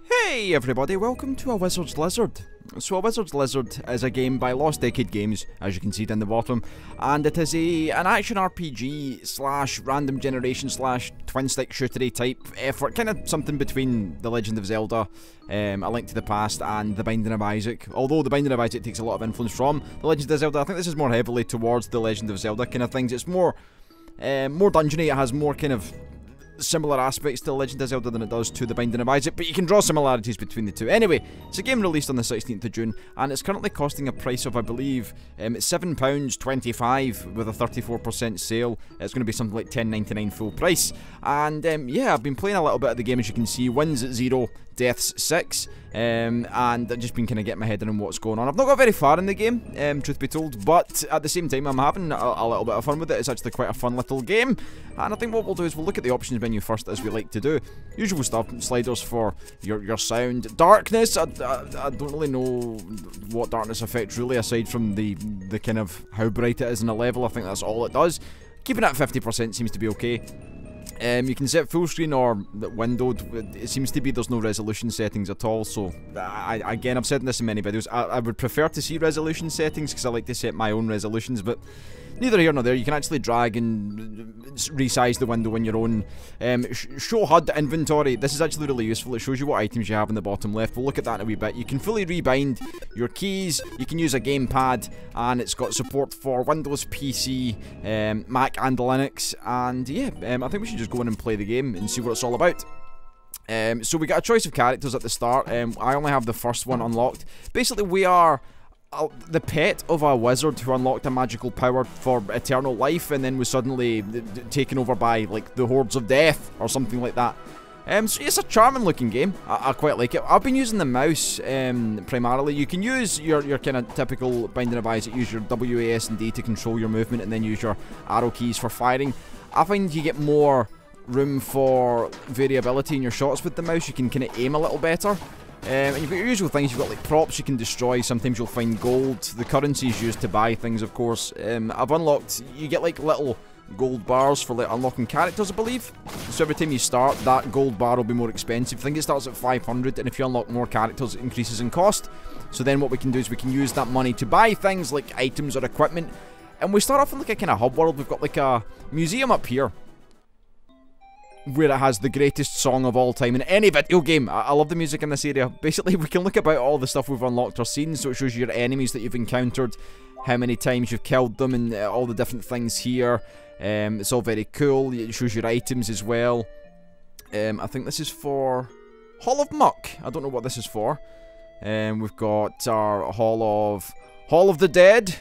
Hey everybody, welcome to A Wizard's Lizard. So A Wizard's Lizard is a game by Lost Decade Games, as you can see down the bottom, and it is an action RPG slash random generation slash twin stick shootery type effort, kind of something between The Legend of Zelda, A Link to the Past and The Binding of Isaac. Although The Binding of Isaac takes a lot of influence from The Legend of Zelda, I think this is more heavily towards The Legend of Zelda kind of things. It's more dungeony, it has more kind of similar aspects to The Legend of Zelda than it does to The Binding of Isaac, but you can draw similarities between the two. Anyway, it's a game released on the 16th of June, and it's currently costing a price of, I believe, it's £7.25 with a 34% sale. It's going to be something like £10.99 full price. And yeah, I've been playing a little bit of the game, as you can see. Wins at 0, deaths 6, and I've just been kind of getting my head in on what's going on. I've not got very far in the game, truth be told, but at the same time I'm having a little bit of fun with it. It's actually quite a fun little game, and I think what we'll do is we'll look at the options menu first, as we like to do. Usual stuff, sliders for your sound. Darkness, I don't really know what darkness affects really, aside from the kind of how bright it is in a level. I think that's all it does. Keeping it at 50% seems to be okay. You can set full screen or windowed. It seems to be there's no resolution settings at all, so again, I've said this in many videos, I would prefer to see resolution settings because I like to set my own resolutions, but neither here nor there. You can actually drag and resize the window in your own. Show HUD inventory. This is actually really useful. It shows you what items you have in the bottom left. We'll look at that in a wee bit. You can fully rebind your keys. You can use a gamepad, and it's got support for Windows, PC, Mac and Linux. And yeah, I think we should just go in and play the game and see what it's all about. So we got a choice of characters at the start. I only have the first one unlocked. Basically, we are the pet of a wizard who unlocked a magical power for eternal life and then was suddenly taken over by, like, the hordes of death or something like that. So it's a charming looking game. I quite like it. I've been using the mouse primarily. You can use your kind of typical Binding of Isaac, use your W, A, S and D to control your movement, and then use your arrow keys for firing. I find you get more room for variability in your shots with the mouse. You can kind of aim a little better. And you've got your usual things. You've got like props you can destroy. Sometimes you'll find gold. The currency is used to buy things, of course. I've unlocked, you get like little gold bars for like unlocking characters, I believe. So every time you start, that gold bar will be more expensive. I think it starts at 500, and if you unlock more characters, it increases in cost. So then what we can do is we can use that money to buy things like items or equipment. And we start off in like a kind of hub world. We've got like a museum up here, where it has the greatest song of all time in any video game. I love the music in this area. Basically, we can look about all the stuff we've unlocked or seen, so it shows you your enemies that you've encountered, how many times you've killed them, and all the different things here. It's all very cool. It shows your items as well. I think this is for Hall of Muck. I don't know what this is for. We've got our Hall of the Dead.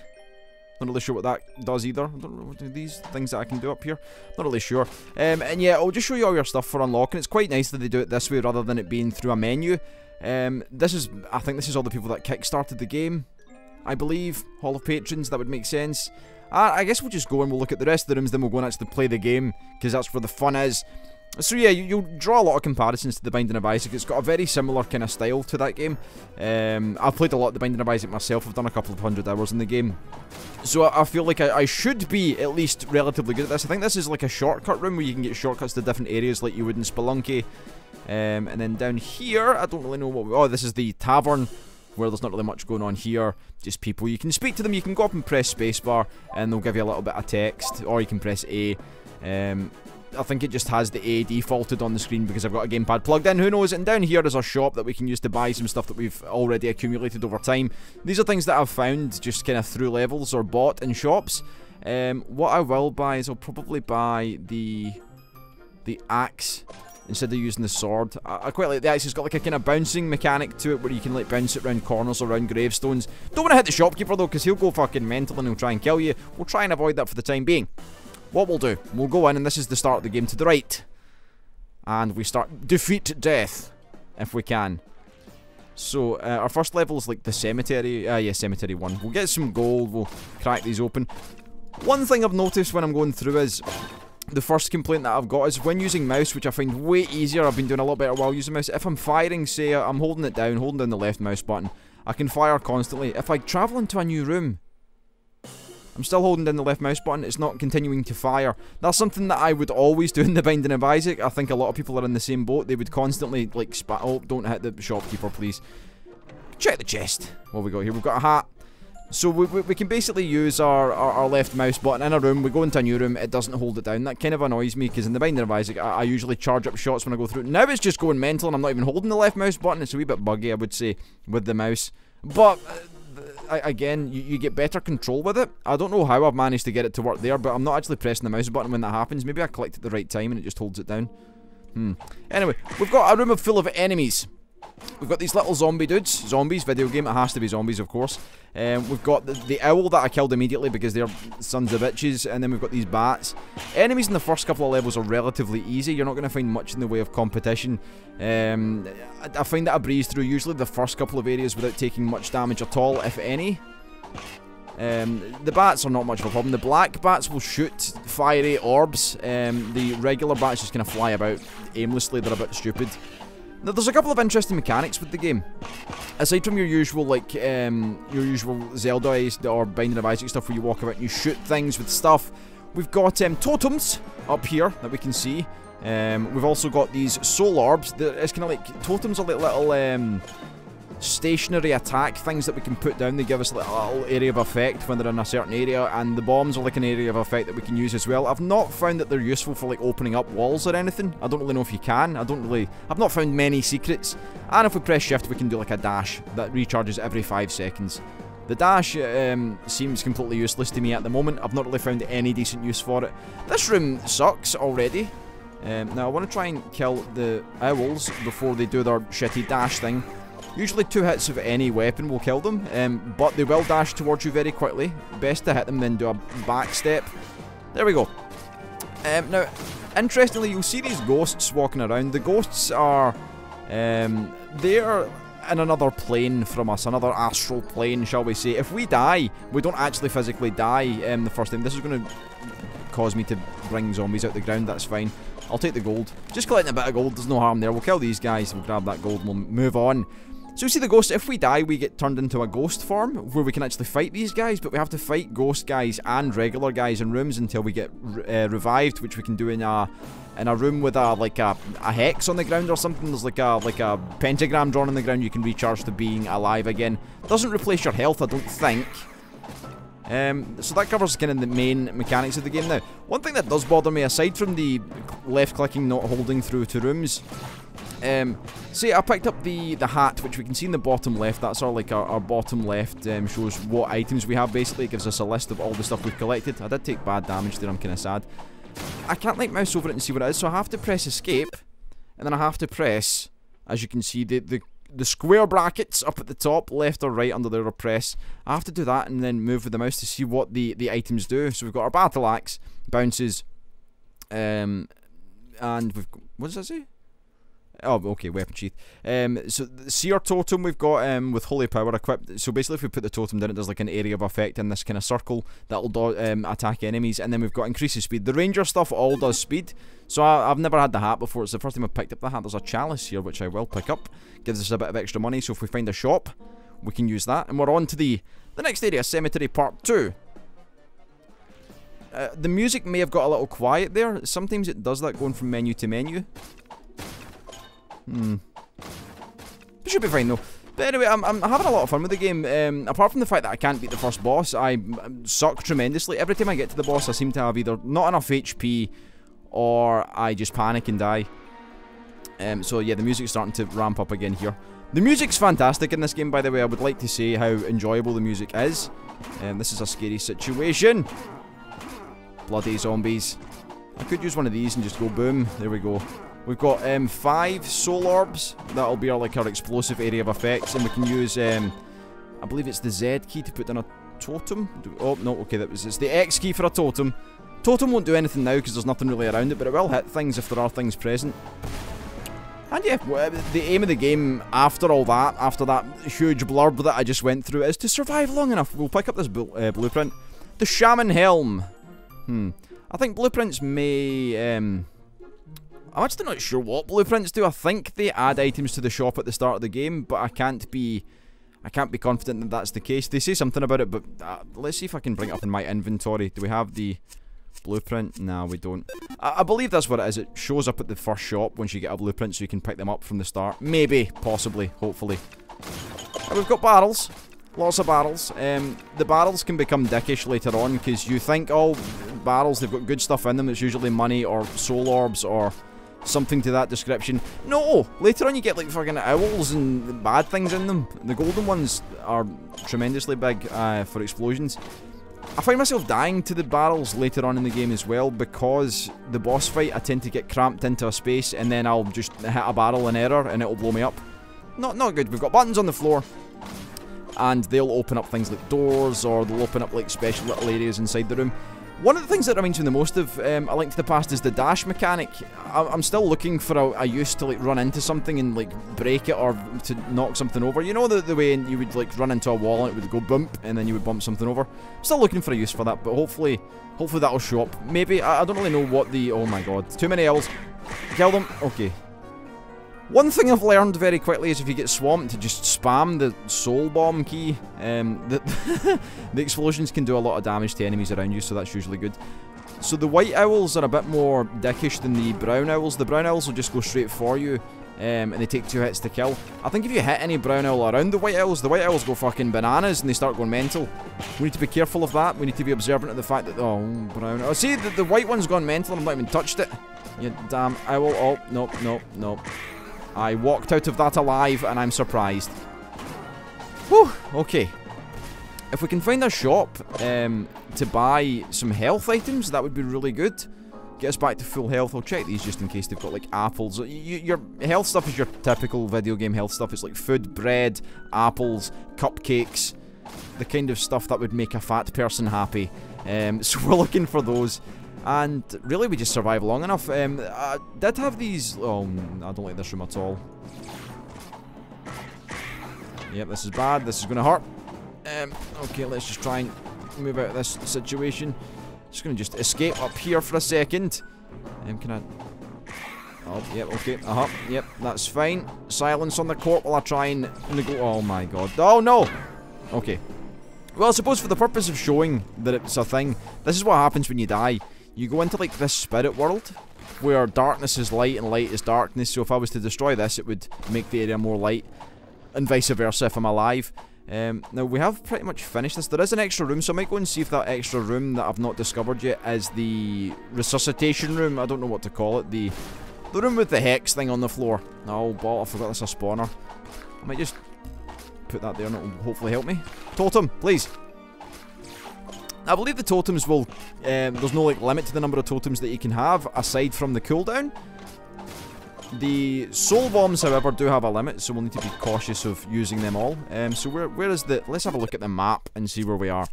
Not really sure what that does either. I don't know what are these things that I can do up here. Not really sure. And yeah, I'll just show you all your stuff for unlocking. It's quite nice that they do it this way rather than it being through a menu. I think this is all the people that kickstarted the game, I believe. Hall of Patrons, that would make sense. I guess we'll just go and we'll look at the rest of the rooms, then we'll go and actually play the game, because that's where the fun is. So yeah, you'll draw a lot of comparisons to The Binding of Isaac. It's got a very similar kind of style to that game. I've played a lot of The Binding of Isaac myself. I've done a couple of 100 hours in the game. So I feel like I should be at least relatively good at this. I think this is like a shortcut room where you can get shortcuts to different areas like you would in Spelunky. And then down here, I don't really know what oh, this is the tavern, where there's not really much going on here. Just people. You can speak to them. You can go up and press spacebar and they'll give you a little bit of text, or you can press A. I think it just has the A defaulted on the screen because I've got a gamepad plugged in, who knows. And down here is a shop that we can use to buy some stuff that we've already accumulated over time. These are things that I've found just kind of through levels or bought in shops. What I will buy is I'll probably buy the axe instead of using the sword. I quite like the axe. It's got like a kind of bouncing mechanic to it where you can like bounce it around corners or around gravestones. Don't want to hit the shopkeeper though, because he'll go fucking mental and he'll try and kill you. We'll try and avoid that for the time being. What we'll do, we'll go in, and this is the start of the game to the right. And we start defeat death, if we can. So, our first level is like the cemetery. Yeah, cemetery 1. We'll get some gold, we'll crack these open. One thing I've noticed when I'm going through is, the first complaint that I've got is when using mouse, which I find way easier. I've been doing a lot better while using mouse. If I'm firing, say, I'm holding down the left mouse button, I can fire constantly. If I travel into a new room, I'm still holding down the left mouse button. It's not continuing to fire. That's something that I would always do in The Binding of Isaac. I think a lot of people are in the same boat. They would constantly, like, oh, don't hit the shopkeeper, please. Check the chest. What have we got here? We've got a hat. So we can basically use our left mouse button in a room. We go into a new room. It doesn't hold it down. That kind of annoys me, because in The Binding of Isaac, I usually charge up shots when I go through. Now it's just going mental, and I'm not even holding the left mouse button. It's a wee bit buggy, I would say, with the mouse. But again, you get better control with it. I don't know how I've managed to get it to work there, but I'm not actually pressing the mouse button when that happens. Maybe I clicked at the right time and it just holds it down. Anyway, we've got a room full of enemies. We've got these little zombie dudes. Zombies, video game. It has to be zombies, of course. We've got the owl that I killed immediately because they're sons of bitches. And then we've got these bats. Enemies in the first couple of levels are relatively easy. You're not going to find much in the way of competition. I find that I breeze through usually the first couple of areas without taking much damage at all, if any. The bats are not much of a problem. The black bats will shoot fiery orbs. The regular bats just kind of fly about aimlessly. They're a bit stupid. Now, there's a couple of interesting mechanics with the game. Aside from your usual, like, your usual Zelda or Binding of Isaac stuff where you walk about and you shoot things with stuff, we've got totems up here that we can see. We've also got these soul orbs. It's kind of like, totems are like little stationary attack things that we can put down. They give us like a little area of effect when they're in a certain area, and the bombs are like an area of effect that we can use as well. I've not found that they're useful for like opening up walls or anything. I don't really know if you can. I've not found many secrets. And if we press shift, we can do like a dash that recharges every 5 seconds. The dash seems completely useless to me at the moment. I've not really found any decent use for it. This room sucks already. Now I want to try and kill the owls before they do their shitty dash thing. Usually 2 hits of any weapon will kill them, but they will dash towards you very quickly. Best to hit them, then do a back step. There we go. Now, interestingly, you'll see these ghosts walking around. The ghosts are, they're in another plane from us, another astral plane, shall we say. If we die, we don't actually physically die the first time. This is going to cause me to bring zombies out the ground, that's fine. I'll take the gold. Just collecting a bit of gold, there's no harm there. We'll kill these guys, we'll grab that gold, and we'll move on. So you see the ghosts, if we die, we get turned into a ghost form, where we can actually fight these guys, but we have to fight ghost guys and regular guys in rooms until we get revived, which we can do in a room with a hex on the ground or something. There's like a pentagram drawn on the ground. You can recharge to being alive again. Doesn't replace your health, I don't think. So that covers kind of the main mechanics of the game. Now, one thing that does bother me, aside from the left clicking not holding through to rooms, see, I picked up the hat, which we can see in the bottom left. That's our bottom left, shows what items we have. Basically, it gives us a list of all the stuff we've collected. I did take bad damage there, I'm kind of sad. I can't like mouse over it and see what it is, so I have to press escape, and then I have to press, as you can see, the square brackets up at the top, left or right under there, or press. I have to do that and then move with the mouse to see what the items do. So we've got our battle axe, bounces, and we've got, what does that say? Oh, okay, weapon sheath. So the seer totem we've got with holy power equipped. So basically if we put the totem down, it does like an area of effect in this kind of circle that'll attack enemies. And then we've got increases speed. The ranger stuff all does speed. So I've never had the hat before. It's the first time I've picked up the hat. There's a chalice here which I will pick up. Gives us a bit of extra money. So if we find a shop, we can use that. And we're on to the next area, Cemetery Part 2. The music may have got a little quiet there. Sometimes it does that going from menu to menu. It should be fine though. But anyway, I'm having a lot of fun with the game. Apart from the fact that I can't beat the first boss, I suck tremendously. Every time I get to the boss, I seem to have either not enough HP or I just panic and die. So yeah, the music's starting to ramp up again here. The music's fantastic in this game, by the way. I would like to say how enjoyable the music is. This is a scary situation. Bloody zombies. I could use one of these and just go boom. There we go. We've got 5 soul orbs. That'll be our explosive area of effects, and we can use I believe it's the Z key to put down a totem. Oh no, okay, it's the X key for a totem. Totem won't do anything now because there's nothing really around it, but it will hit things if there are things present. And yeah, the aim of the game after all that, after that huge blurb that I just went through, is to survive long enough. We'll pick up this blueprint. The Shaman Helm. I think blueprints may I'm actually not sure what blueprints do. I think they add items to the shop at the start of the game, but I can't be I can't be confident that that's the case. They say something about it, but let's see if I can bring it up in my inventory. Do we have the blueprint? No, we don't. I believe that's what it is. It shows up at the first shop once you get a blueprint, so you can pick them up from the start. Maybe, possibly, hopefully. And we've got barrels. Lots of barrels. The barrels can become dickish later on, because you think, oh, barrels, they've got good stuff in them. It's usually money or soul orbs or something to that description. No! Later on you get like fucking owls and bad things in them. The golden ones are tremendously big for explosions. I find myself dying to the barrels later on in the game as well, because the boss fight I tend to get cramped into a space and then I'll just hit a barrel in error and it'll blow me up. Not good. We've got buttons on the floor and they'll open up things like doors, or they'll open up like special little areas inside the room. One of the things that reminds me the most of A Link to the Past is the dash mechanic. I'm still looking for a use to like run into something and like break it, or to knock something over. You know the way you would like run into a wall and it would go bump and then you would bump something over? I'm still looking for a use for that, but hopefully that'll show up. Maybe, I don't really know what the... Oh my god, too many owls. Kill them. Okay. One thing I've learned very quickly is if you get swamped, to just spam the soul bomb key. The explosions can do a lot of damage to enemies around you, so that's usually good. So the white owls are a bit more dickish than the brown owls. The brown owls will just go straight for you, and they take 2 hits to kill. I think if you hit any brown owl around the white owls go fucking bananas and they start going mental. We need to be careful of that. We need to be observant of the fact that... Oh, brown owl. See, the white one's gone mental and I've not even touched it. You damn owl. Oh, nope. I walked out of that alive, and I'm surprised. Whew, okay. If we can find a shop to buy some health items, that would be really good. Get us back to full health. I'll check these just in case they've got, like, apples. Your health stuff is your typical video game health stuff. It's like food, bread, apples, cupcakes. The kind of stuff that would make a fat person happy. So we're looking for those. And really, we just survive long enough. I did have these... Oh, I don't like this room at all. Yep, this is bad. This is going to hurt. Okay, let's just try and move out of this situation. Just going to just escape up here for a second. Can I... Oh, yep, okay. Yep, that's fine. Silence on the court while I try and... Oh my god. Oh, no! Okay. Well, I suppose for the purpose of showing that it's a thing, this is what happens when you die. You go into, like, this spirit world, where darkness is light and light is darkness, so if I was to destroy this, it would make the area more light, and vice versa if I'm alive. Now, we have pretty much finished this. There is an extra room, so I might go and see if that extra room that I've not discovered yet is the resuscitation room. I don't know what to call it. The room with the hex thing on the floor. Oh, ball, I forgot that's a spawner. I might just put that there and it'll hopefully help me. Totem, please. I believe the totems will... there's no like limit to the number of totems that you can have, aside from the cooldown. The soul bombs, however, do have a limit, so we'll need to be cautious of using them all. So where is the... Let's have a look at the map and see where we are.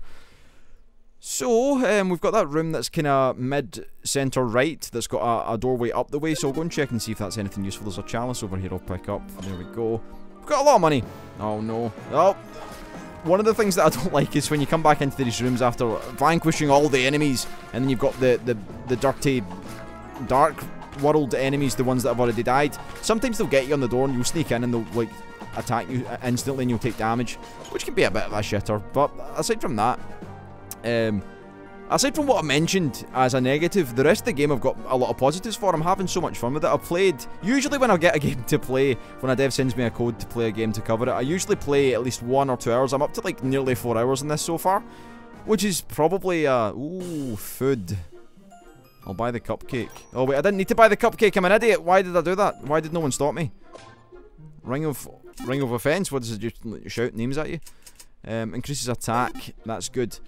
So, we've got that room that's kind of mid-center right, that's got a doorway up the way, so I'll go and check and see if that's anything useful. There's a chalice over here I'll pick up. There we go. We've got a lot of money. Oh, no. Oh. One of the things that I don't like is when you come back into these rooms after vanquishing all the enemies, and then you've got the dirty, dark world enemies, the ones that have already died. Sometimes they'll get you on the door and you'll sneak in and they'll, like, attack you instantly and you'll take damage, which can be a bit of a shitter. But aside from that, aside from what I mentioned as a negative, the rest of the game I've got a lot of positives for. I'm having so much fun with it. I've played... Usually when I get a game to play, when a dev sends me a code to play a game to cover it, I usually play at least 1 or 2 hours. I'm up to like nearly 4 hours in this so far, which is probably... ooh, food. I'll buy the cupcake. Oh wait, I didn't need to buy the cupcake. I'm an idiot. Why did I do that? Why did no one stop me? Ring of offense. What does it just shout names at you? Increases attack. That's good.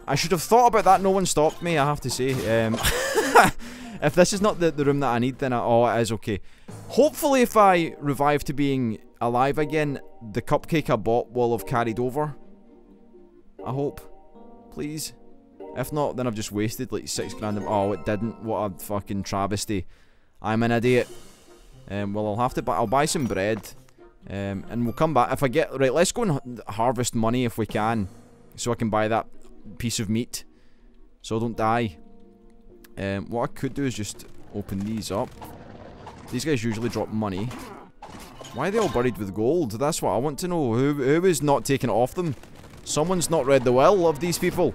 I should have thought about that. No one stopped me, I have to say. If this is not the room that I need, then oh, it is okay. Hopefully, if I revive to being alive again, the cupcake I bought will have carried over. I hope. Please. If not, then I've just wasted like 6 grand. Oh, it didn't. What a fucking travesty. I'm an idiot. Well, I'll have to buy... I'll buy some bread. And we'll come back. If I get... Right, let's go and harvest money if we can. So I can buy that piece of meat, so I don't die. What I could do is just open these up. These guys usually drop money. Why are they all buried with gold? That's what I want to know. Who is not taking it off them? Someone's not read the will of these people.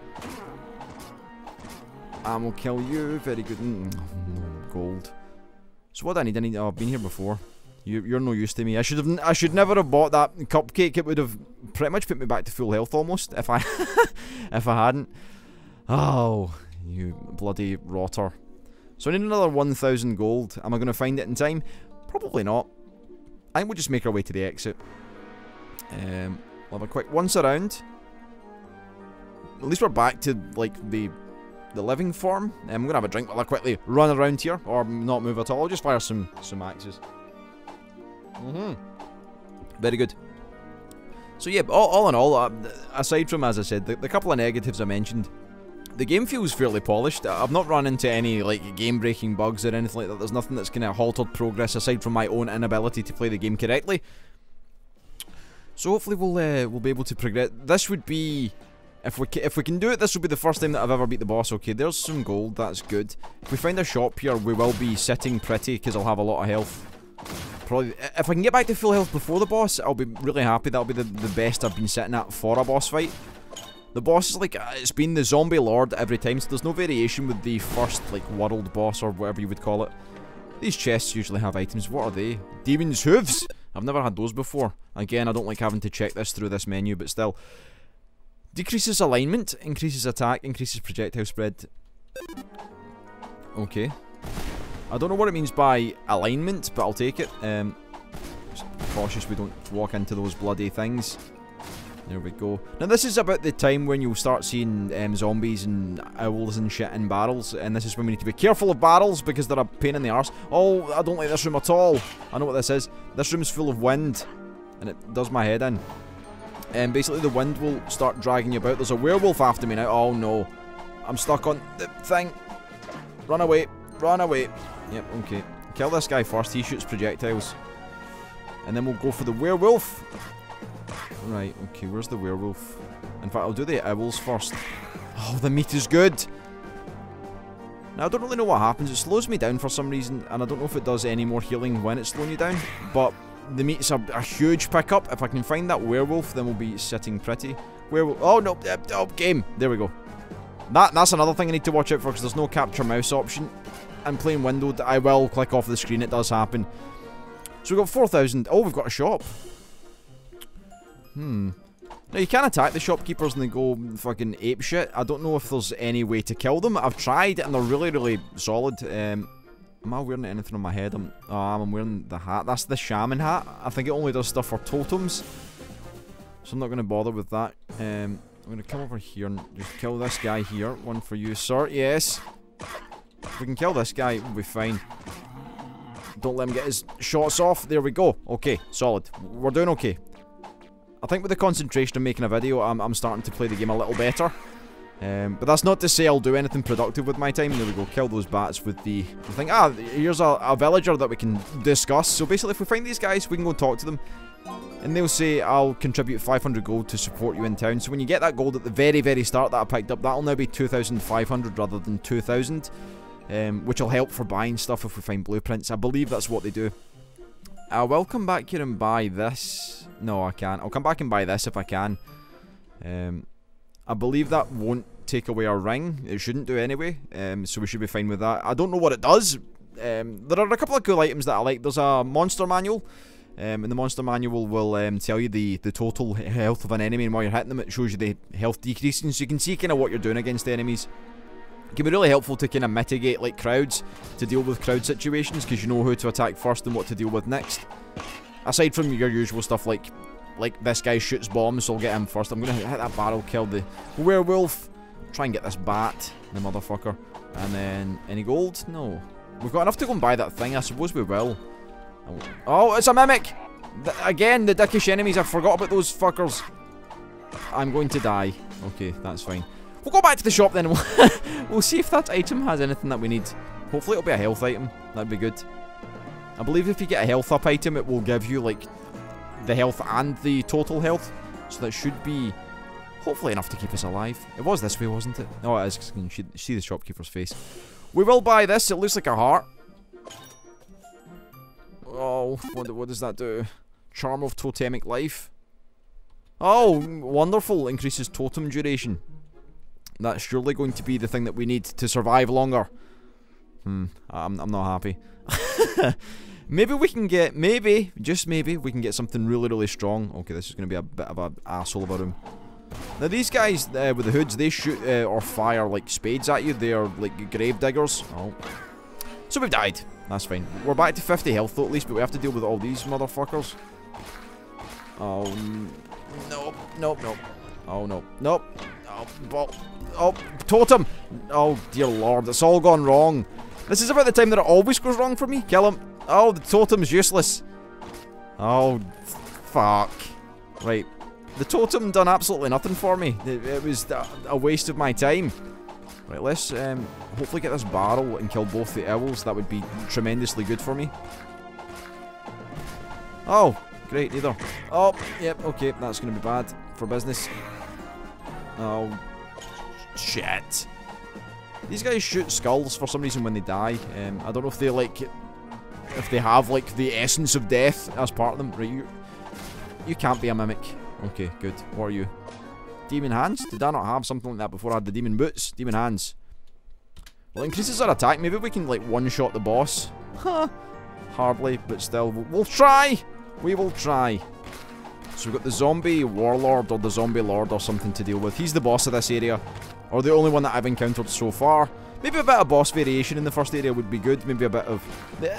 I will kill you. Very good. Gold. So what do I need? Oh, I've been here before. You're no use to me. I should never have bought that cupcake. It would have pretty much put me back to full health almost if I if I hadn't. Oh, you bloody rotter. So I need another 1,000 gold. Am I going to find it in time? Probably not. I think we'll just make our way to the exit. We'll have a quick once around. At least we're back to like the living form. I'm going to have a drink while I quickly run around here, or not move at all. I'll just fire some axes. Very good. So yeah, all in all, aside from, as I said, the couple of negatives I mentioned, the game feels fairly polished. I've not run into any like game-breaking bugs or anything like that. There's nothing that's kind of halted progress aside from my own inability to play the game correctly. So hopefully we'll be able to progress. This would be, if we can do it, this will be the first time that I've ever beat the boss. Okay, there's some gold. That's good. If we find a shop here, we will be sitting pretty because I'll have a lot of health. Probably, if I can get back to full health before the boss, I'll be really happy. That'll be the best I've been sitting at for a boss fight. The boss is like, it's been the zombie lord every time, so there's no variation with the first, like, world boss or whatever you would call it. These chests usually have items. What are they? Demon's hooves! I've never had those before. Again, I don't like having to check this through this menu, but still. Decreases alignment, increases attack, increases projectile spread. Okay. I don't know what it means by alignment, but I'll take it. Just cautious we don't walk into those bloody things. There we go. Now this is about the time when you'll start seeing zombies and owls and shit in barrels, and this is when we need to be careful of barrels because they're a pain in the arse. Oh, I don't like this room at all. I know what this is. This room's full of wind, and it does my head in. And basically the wind will start dragging you about. There's a werewolf after me now. Oh no. I'm stuck on the thing. Run away. Run away. Yep, okay. Kill this guy first. He shoots projectiles. And then we'll go for the werewolf. Right, okay, where's the werewolf? In fact, I'll do the owls first. Oh, the meat is good! Now, I don't really know what happens. It slows me down for some reason, and I don't know if it does any more healing when it's slowing you down, but the meat's a huge pickup. If I can find that werewolf, then we'll be sitting pretty. Werewolf. Oh, no. Oh, game. There we go. That's another thing I need to watch out for, because there's no capture mouse option. I'm playing windowed. I will click off the screen. It does happen. So we've got 4,000. Oh, we've got a shop. Now you can attack the shopkeepers and they go fucking apeshit. I don't know if there's any way to kill them. I've tried and they're really, really solid. Am I wearing anything on my head? I'm wearing the hat. That's the shaman hat. I think it only does stuff for totems. So I'm not going to bother with that. I'm going to come over here and just kill this guy here. One for you, sir. Yes. If we can kill this guy, we'll be fine. Don't let him get his shots off. There we go. Okay, solid. We're doing okay. I think with the concentration of making a video, I'm starting to play the game a little better. But that's not to say I'll do anything productive with my time. There we go, kill those bats with the thing. Ah, here's a villager that we can discuss. So basically, if we find these guys, we can go and talk to them. And they'll say, I'll contribute 500 gold to support you in town. So when you get that gold at the very, very start that I picked up, that'll now be 2,500 rather than 2,000. Which will help for buying stuff if we find blueprints. I believe that's what they do. I will come back here and buy this. No, I can't. I'll come back and buy this if I can. I believe that won't take away our ring. It shouldn't do anyway. So we should be fine with that. I don't know what it does. There are a couple of cool items that I like. There's a monster manual. And the monster manual will tell you the total health of an enemy, and while you're hitting them, it shows you the health decreasing, so you can see kind of what you're doing against the enemies. It can be really helpful to kind of mitigate like crowds, to deal with crowd situations, because you know who to attack first and what to deal with next. Aside from your usual stuff like this guy shoots bombs, so I'll get him first. I'm going to hit that barrel, kill the werewolf, try and get this bat, the motherfucker. And then, any gold? No. We've got enough to go and buy that thing, I suppose we will. Oh, it's a mimic! Again, the dickish enemies, I forgot about those fuckers. I'm going to die. Okay, that's fine. We'll go back to the shop then. We'll see if that item has anything that we need. Hopefully it'll be a health item. That'd be good. I believe if you get a health up item, it will give you, like, the health and the total health. So that should be, hopefully, enough to keep us alive. It was this way, wasn't it? Oh, it is, because you can see the shopkeeper's face. We will buy this. It looks like a heart. Oh, what does that do? Charm of totemic life. Oh, wonderful. Increases totem duration. That's surely going to be the thing that we need to survive longer. I'm not happy. Maybe we can get, just maybe, we can get something really, really strong. Okay, this is going to be a bit of an asshole of a room. Now these guys with the hoods, they shoot or fire like spades at you. They are like grave diggers. Oh. So we've died. That's fine. We're back to 50 health though at least, but we have to deal with all these motherfuckers. Oh, nope, nope, nope. Oh, no, nope. Oh, ball. Oh, totem. Oh, dear lord, it's all gone wrong. This is about the time that it always goes wrong for me. Kill him. Oh, the totem's useless. Oh, fuck. Right. The totem done absolutely nothing for me. It was a waste of my time. Right, let's hopefully get this barrel and kill both the owls. That would be tremendously good for me. Oh, great, neither. Oh, yep, okay, that's going to be bad for business. Oh, shit. These guys shoot skulls for some reason when they die. I don't know if they if they have like the essence of death as part of them. Right, you can't be a mimic. Okay, good. What are you? Demon hands? Did I not have something like that before I had the demon boots? Demon hands. Well, it increases our attack. Maybe we can like one-shot the boss. Huh. Hardly, but still, we'll try. We will try. So we've got the zombie warlord or the zombie lord or something to deal with. He's the boss of this area. Or the only one that I've encountered so far. Maybe a bit of boss variation in the first area would be good. Maybe a bit of...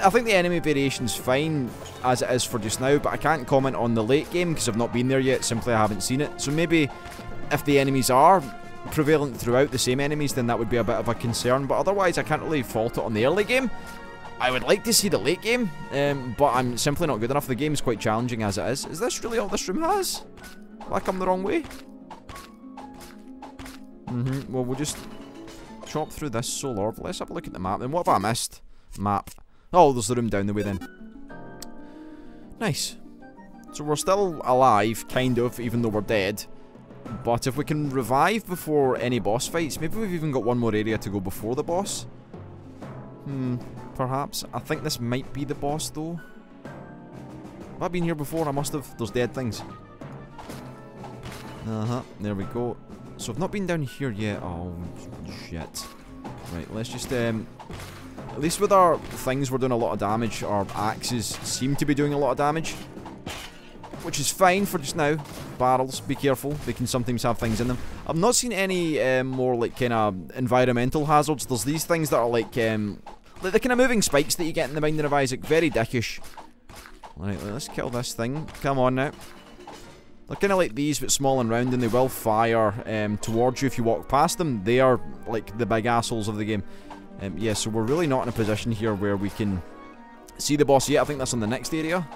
I think the enemy variation's fine as it is for just now, but I can't comment on the late game because I've not been there yet. Simply I haven't seen it. So maybe if the enemies are prevalent throughout, the same enemies, then that would be a bit of a concern. But otherwise, I can't really fault it on the early game. I would like to see the late game, but I'm simply not good enough. The game is quite challenging as it is. Is this really all this room has? Have I come the wrong way? Well, we'll just chop through this solar. Let's have a look at the map. Then what have I missed? Map. Oh, there's the room down the way then. Nice. So we're still alive, kind of, even though we're dead. But if we can revive before any boss fights, maybe we've even got one more area to go before the boss. Perhaps. I think this might be the boss, though. Have I been here before? I must have. There's dead things. There we go. So I've not been down here yet. Oh, shit. Right, let's just, at least with our things, we're doing a lot of damage. Our axes seem to be doing a lot of damage. Which is fine for just now. Barrels, be careful. They can sometimes have things in them. I've not seen any more, like, kind of environmental hazards. There's these things that are, like the kind of moving spikes that you get in The Binding of Isaac. Very dickish. Right, let's kill this thing. Come on now. They're kind of like these, but small and round, and they will fire towards you if you walk past them. They are like the big assholes of the game. Yeah, so we're really not in a position here where we can see the boss yet. I think that's on the next area.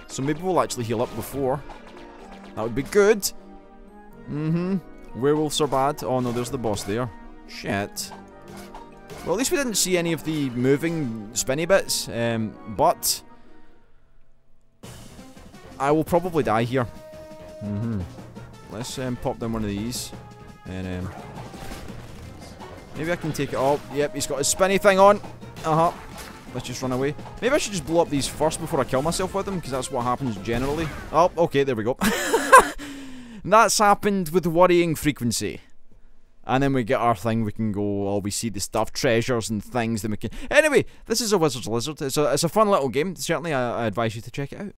So maybe we'll actually heal up before. That would be good. Werewolves are bad. Oh no, there's the boss there. Shit. Well, at least we didn't see any of the moving spinny bits. But I will probably die here. Let's pop down one of these. And maybe I can take it. Oh, yep, he's got his spinny thing on. Let's just run away. Maybe I should just blow up these first before I kill myself with them, because that's what happens generally. Oh, okay, there we go. That's happened with worrying frequency. And then we get our thing, we can go, oh, we see the stuff, treasures and things, then we can... Anyway, this is a Wizard's Lizard. It's a fun little game. Certainly, I advise you to check it out.